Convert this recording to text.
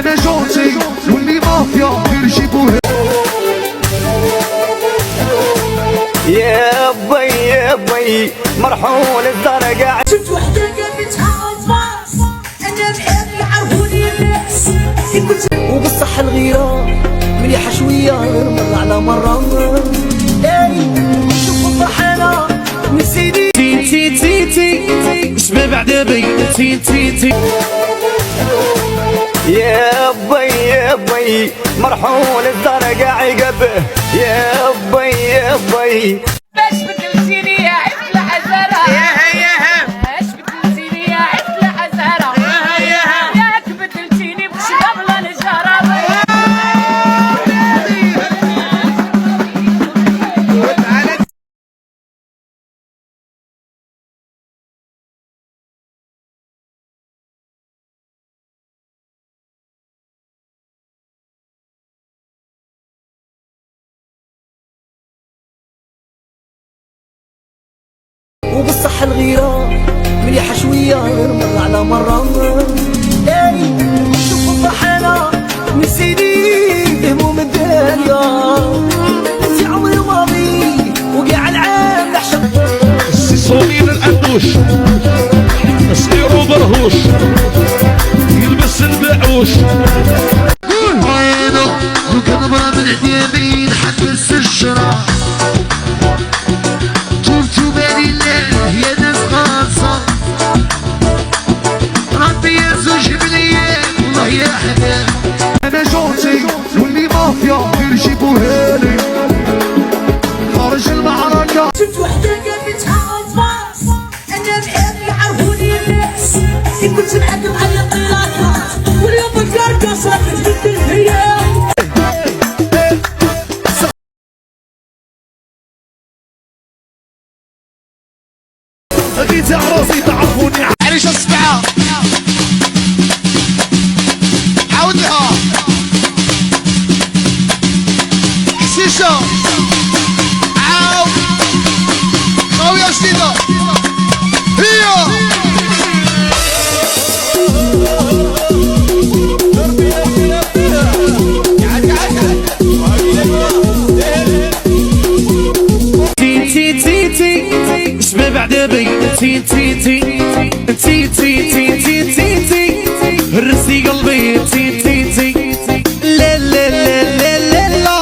انا جونتي واللي مافيا يرجبوه. يا بي يا بي مرحول الدار قاعد. شفت وحدة قلبتها عطاس، انا بحب يعرفوني الناس وبالصح الغيرة مليحة شوية مرة على مرة. شوف الضحينة نسيني تي تي تي تي شباب عدابي تي تي تي. يا بي مرحول الدار قاعد قبه. يا بي باش بتلسيني يا عفلة عزارة باش بتلسيني يا عفلة عزارة ياك بتلسيني بشباب النجارة. وبالصح الغيرة مليحة شوية مرة على مرة. شوف الضحينة نسيني هموم الدنيا. انتي عمري ماضي وقع العام نحشم. السيصونين الأندوش سيرو برهوش يلبس البعوش. وكذبة من عديابين حبس الشراع. طولتو بالي الله يا ناس خاصة. ربي يرزق بليال والله يا حباب. انا جونتي واللي مافيا يرجبوه لي خارج المعركة. شفت وحدة قلبتها عطاس، انا بحب يعرفوني الناس كنت معدم على الطلاقات واليوم الكركة صارت جد الهيام. لقيت عراسي تعرفوني عريش السبعة عاودها حشيشة عاود قوية جديدة هي. تي تي تي تي شباب عدابي تي تي تي تي تي